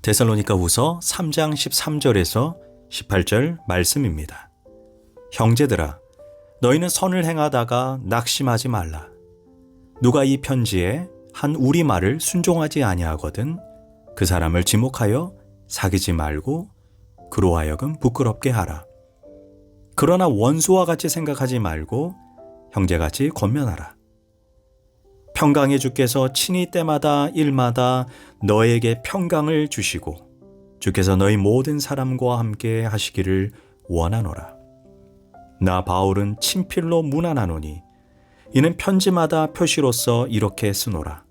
데살로니가후서 3장 13절에서 18절 말씀입니다. 형제들아, 너희는 선을 행하다가 낙심하지 말라. 누가 이 편지에 한 우리말을 순종하지 아니하거든 그 사람을 지목하여 사귀지 말고 그로 하여금 부끄럽게 하라. 그러나 원수와 같이 생각하지 말고 형제같이 권면하라. 평강의 주께서 친히 때마다 일마다 너에게 평강을 주시고 주께서 너희 모든 사람과 함께 하시기를 원하노라. 나 바울은 친필로 문안하노니 이는 편지마다 표시로서 이렇게 쓰노라.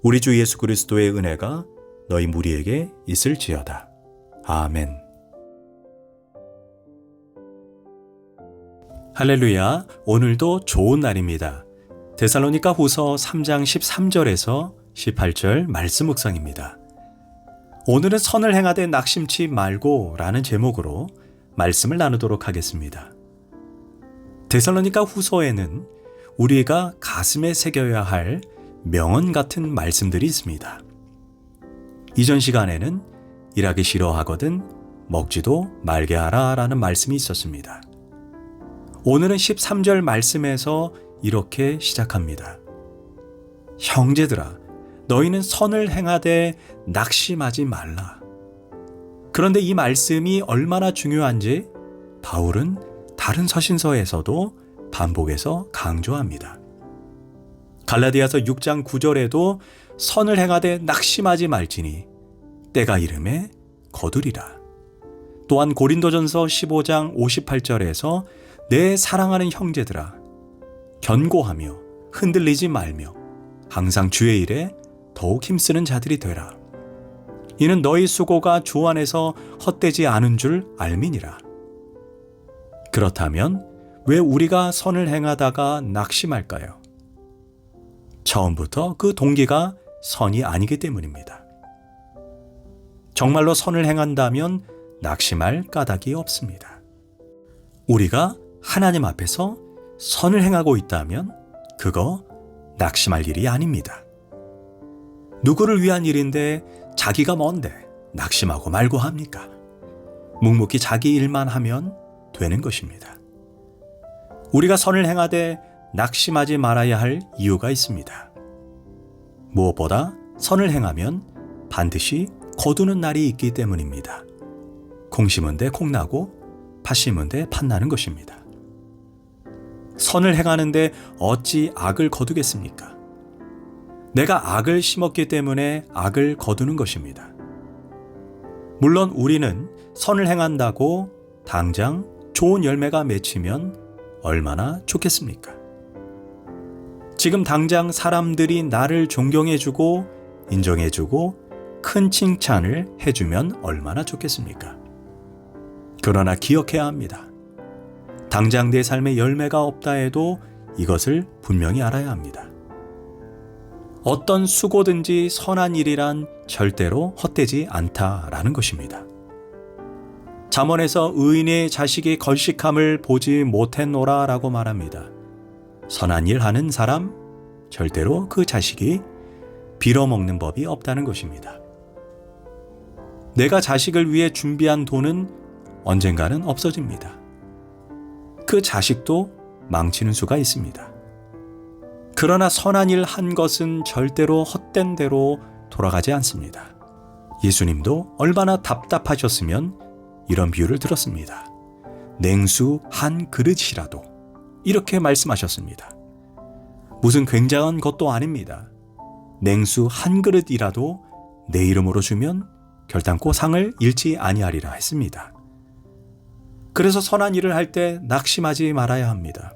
우리 주 예수 그리스도의 은혜가 너희 무리에게 있을지어다. 아멘. 할렐루야, 오늘도 좋은 날입니다. 데살로니가후서 3장 13절에서 18절 말씀 묵상입니다. 오늘은 선을 행하되 낙심치 말고 라는 제목으로 말씀을 나누도록 하겠습니다. 데살로니가후서에는 우리가 가슴에 새겨야 할 명언 같은 말씀들이 있습니다. 이전 시간에는 일하기 싫어하거든 먹지도 말게 하라 라는 말씀이 있었습니다. 오늘은 13절 말씀에서 이렇게 시작합니다. 형제들아, 너희는 선을 행하되 낙심하지 말라. 그런데 이 말씀이 얼마나 중요한지 바울은 다른 서신서에서도 반복해서 강조합니다. 갈라디아서 6장 9절에도 선을 행하되 낙심하지 말지니 때가 이름에 거두리라. 또한 고린도전서 15장 58절에서 내 사랑하는 형제들아, 견고하며 흔들리지 말며 항상 주의 일에 더욱 힘쓰는 자들이 되라. 이는 너희 수고가 주 안에서 헛되지 않은 줄 알미니라. 그렇다면 왜 우리가 선을 행하다가 낙심할까요? 처음부터 그 동기가 선이 아니기 때문입니다. 정말로 선을 행한다면 낙심할 까닭이 없습니다. 우리가 하나님 앞에서 선을 행하고 있다면 그거 낙심할 일이 아닙니다. 누구를 위한 일인데 자기가 뭔데 낙심하고 말고 합니까? 묵묵히 자기 일만 하면 되는 것입니다. 우리가 선을 행하되 낙심하지 말아야 할 이유가 있습니다. 무엇보다 선을 행하면 반드시 거두는 날이 있기 때문입니다. 콩 심은 데 콩 나고 팥 심은 데 팥 나는 것입니다. 선을 행하는데 어찌 악을 거두겠습니까? 내가 악을 심었기 때문에 악을 거두는 것입니다. 물론 우리는 선을 행한다고 당장 좋은 열매가 맺히면 얼마나 좋겠습니까? 지금 당장 사람들이 나를 존경해주고 인정해주고 큰 칭찬을 해주면 얼마나 좋겠습니까? 그러나 기억해야 합니다. 당장 내 삶에 열매가 없다 해도 이것을 분명히 알아야 합니다. 어떤 수고든지 선한 일이란 절대로 헛되지 않다라는 것입니다. 잠언에서 의인의 자식이 걸식함을 보지 못했노라 라고 말합니다. 선한 일 하는 사람, 절대로 그 자식이 빌어먹는 법이 없다는 것입니다. 내가 자식을 위해 준비한 돈은 언젠가는 없어집니다. 그 자식도 망치는 수가 있습니다. 그러나 선한 일 한 것은 절대로 헛된 대로 돌아가지 않습니다. 예수님도 얼마나 답답하셨으면 이런 비유를 들었습니다. 냉수 한 그릇이라도 이렇게 말씀하셨습니다. 무슨 굉장한 것도 아닙니다. 냉수 한 그릇이라도 내 이름으로 주면 결단코 상을 잃지 아니하리라 했습니다. 그래서 선한 일을 할 때 낙심하지 말아야 합니다.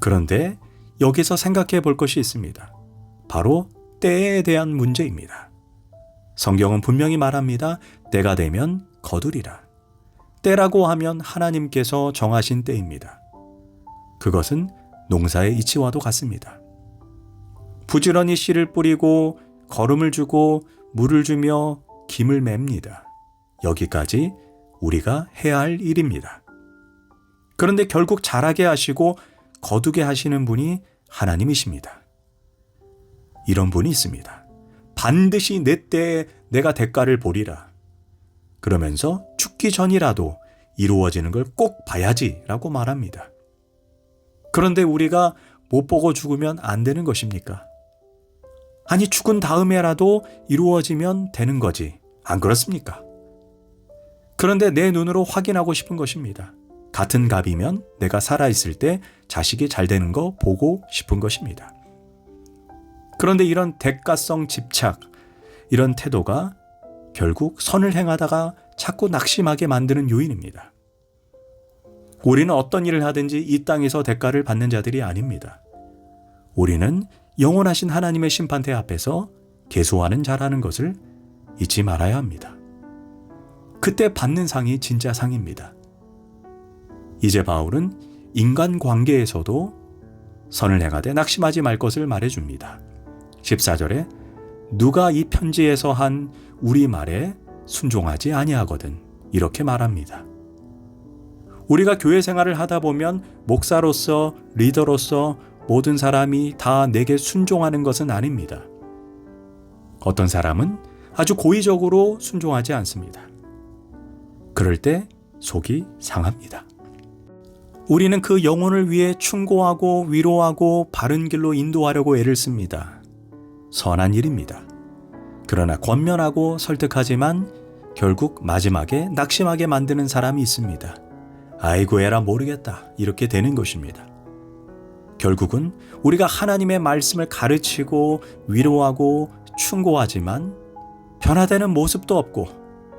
그런데 여기서 생각해 볼 것이 있습니다. 바로 때에 대한 문제입니다. 성경은 분명히 말합니다. 때가 되면 거두리라. 때라고 하면 하나님께서 정하신 때입니다. 그것은 농사의 이치와도 같습니다. 부지런히 씨를 뿌리고 거름을 주고 물을 주며 김을 맵니다. 여기까지 우리가 해야 할 일입니다. 그런데 결국 자라게 하시고 거두게 하시는 분이 하나님이십니다. 이런 분이 있습니다. 반드시 내 때에 내가 대가를 보리라. 그러면서 죽기 전이라도 이루어지는 걸 꼭 봐야지라고 말합니다. 그런데 우리가 못 보고 죽으면 안 되는 것입니까? 아니, 죽은 다음에라도 이루어지면 되는 거지. 안 그렇습니까? 그런데 내 눈으로 확인하고 싶은 것입니다. 같은 갑이면 내가 살아있을 때 자식이 잘 되는 거 보고 싶은 것입니다. 그런데 이런 대가성 집착, 이런 태도가 결국 선을 행하다가 자꾸 낙심하게 만드는 요인입니다. 우리는 어떤 일을 하든지 이 땅에서 대가를 받는 자들이 아닙니다. 우리는 영원하신 하나님의 심판대 앞에서 계소하는 자라는 것을 잊지 말아야 합니다. 그때 받는 상이 진짜 상입니다. 이제 바울은 인간관계에서도 선을 행하되 낙심하지 말 것을 말해줍니다. 14절에 누가 이 편지에서 한 우리 말에 순종하지 아니하거든, 이렇게 말합니다. 우리가 교회 생활을 하다 보면 목사로서, 리더로서 모든 사람이 다 내게 순종하는 것은 아닙니다. 어떤 사람은 아주 고의적으로 순종하지 않습니다. 그럴 때 속이 상합니다. 우리는 그 영혼을 위해 충고하고 위로하고 바른 길로 인도하려고 애를 씁니다. 선한 일입니다. 그러나 권면하고 설득하지만 결국 마지막에 낙심하게 만드는 사람이 있습니다. 아이고 에라 모르겠다, 이렇게 되는 것입니다. 결국은 우리가 하나님의 말씀을 가르치고 위로하고 충고하지만 변화되는 모습도 없고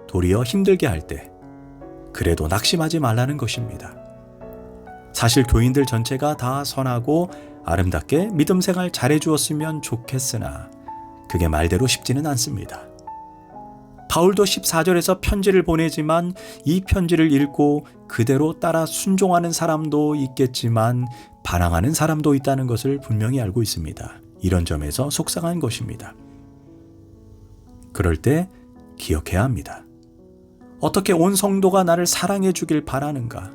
도리어 힘들게 할 때 그래도 낙심하지 말라는 것입니다. 사실 교인들 전체가 다 선하고 아름답게 믿음 생활 잘해주었으면 좋겠으나 그게 말대로 쉽지는 않습니다. 바울도 14절에서 편지를 보내지만 이 편지를 읽고 그대로 따라 순종하는 사람도 있겠지만 반항하는 사람도 있다는 것을 분명히 알고 있습니다. 이런 점에서 속상한 것입니다. 그럴 때 기억해야 합니다. 어떻게 온 성도가 나를 사랑해 주길 바라는가?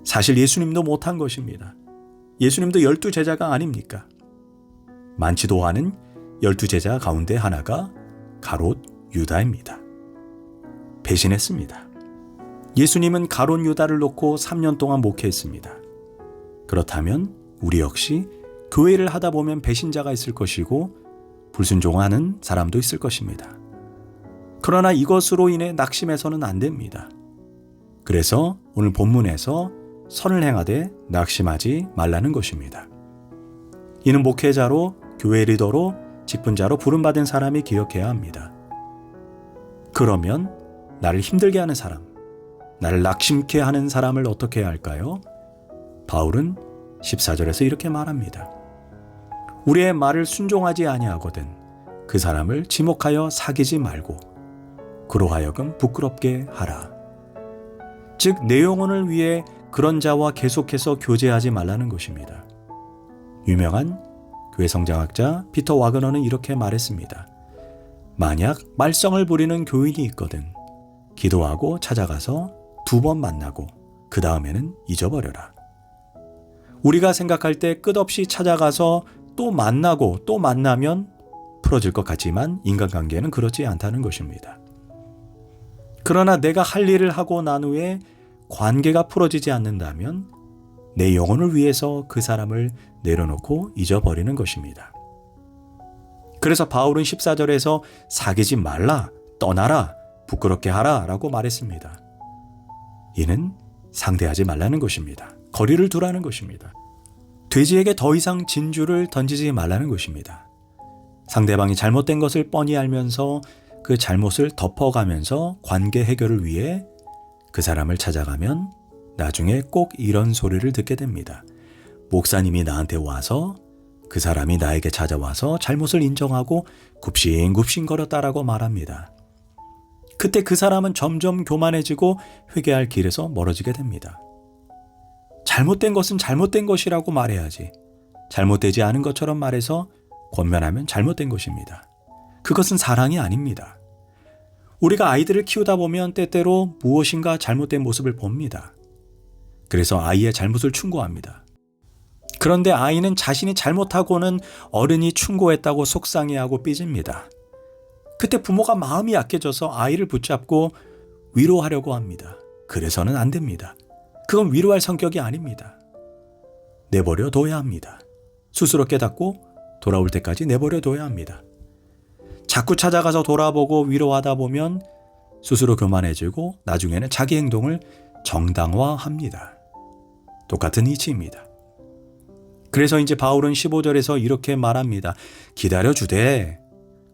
사실 예수님도 못한 것입니다. 예수님도 12제자가 아닙니까? 많지도 않은 12제자 가운데 하나가 가롯 유다입니다. 배신했습니다. 예수님은 가롯 유다를 놓고 3년 동안 목회했습니다. 그렇다면 우리 역시 교회를 하다 보면 배신자가 있을 것이고 불순종하는 사람도 있을 것입니다. 그러나 이것으로 인해 낙심해서는 안 됩니다. 그래서 오늘 본문에서 선을 행하되 낙심하지 말라는 것입니다. 이는 목회자로, 교회 리더로, 직분자로 부름받은 사람이 기억해야 합니다. 그러면 나를 힘들게 하는 사람, 나를 낙심케 하는 사람을 어떻게 해야 할까요? 바울은 14절에서 이렇게 말합니다. 우리의 말을 순종하지 아니하거든 그 사람을 지목하여 사귀지 말고 그로 하여금 부끄럽게 하라. 즉 내 영혼을 위해 그런 자와 계속해서 교제하지 말라는 것입니다. 유명한 교회 성장학자 피터 와그너는 이렇게 말했습니다. 만약 말썽을 부리는 교인이 있거든 기도하고 찾아가서 2번 만나고 그 다음에는 잊어버려라. 우리가 생각할 때 끝없이 찾아가서 또 만나고 또 만나면 풀어질 것 같지만 인간관계는 그렇지 않다는 것입니다. 그러나 내가 할 일을 하고 난 후에 관계가 풀어지지 않는다면 내 영혼을 위해서 그 사람을 내려놓고 잊어버리는 것입니다. 그래서 바울은 14절에서 사귀지 말라, 떠나라, 부끄럽게 하라 라고 말했습니다. 이는 상대하지 말라는 것입니다. 거리를 두라는 것입니다. 돼지에게 더 이상 진주를 던지지 말라는 것입니다. 상대방이 잘못된 것을 뻔히 알면서 그 잘못을 덮어가면서 관계 해결을 위해 그 사람을 찾아가면 나중에 꼭 이런 소리를 듣게 됩니다. 목사님이 나한테 와서 그 사람이 나에게 찾아와서 잘못을 인정하고 굽신굽신거렸다라고 말합니다. 그때 그 사람은 점점 교만해지고 회개할 길에서 멀어지게 됩니다. 잘못된 것은 잘못된 것이라고 말해야지. 잘못되지 않은 것처럼 말해서 권면하면 잘못된 것입니다. 그것은 사랑이 아닙니다. 우리가 아이들을 키우다 보면 때때로 무엇인가 잘못된 모습을 봅니다. 그래서 아이의 잘못을 충고합니다. 그런데 아이는 자신이 잘못하고는 어른이 충고했다고 속상해하고 삐집니다. 그때 부모가 마음이 약해져서 아이를 붙잡고 위로하려고 합니다. 그래서는 안 됩니다. 그건 위로할 성격이 아닙니다. 내버려 둬야 합니다. 스스로 깨닫고 돌아올 때까지 내버려 둬야 합니다. 자꾸 찾아가서 돌아보고 위로하다 보면 스스로 교만해지고 나중에는 자기 행동을 정당화합니다. 똑같은 이치입니다. 그래서 이제 바울은 15절에서 이렇게 말합니다. 기다려주되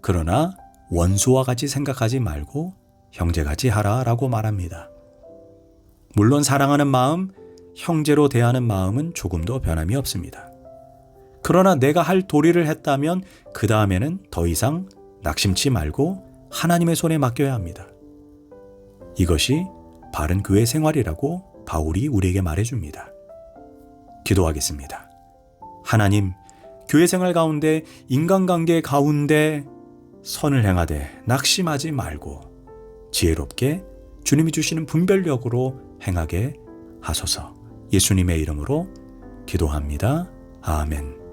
그러나 원수와 같이 생각하지 말고 형제같이 하라 라고 말합니다. 물론 사랑하는 마음, 형제로 대하는 마음은 조금도 변함이 없습니다. 그러나 내가 할 도리를 했다면 그 다음에는 더 이상 낙심치 말고 하나님의 손에 맡겨야 합니다. 이것이 바른 교회 생활이라고 바울이 우리에게 말해줍니다. 기도하겠습니다. 하나님, 교회 생활 가운데 인간관계 가운데 선을 행하되 낙심하지 말고 지혜롭게 주님이 주시는 분별력으로 행하게 하소서. 예수님의 이름으로 기도합니다. 아멘.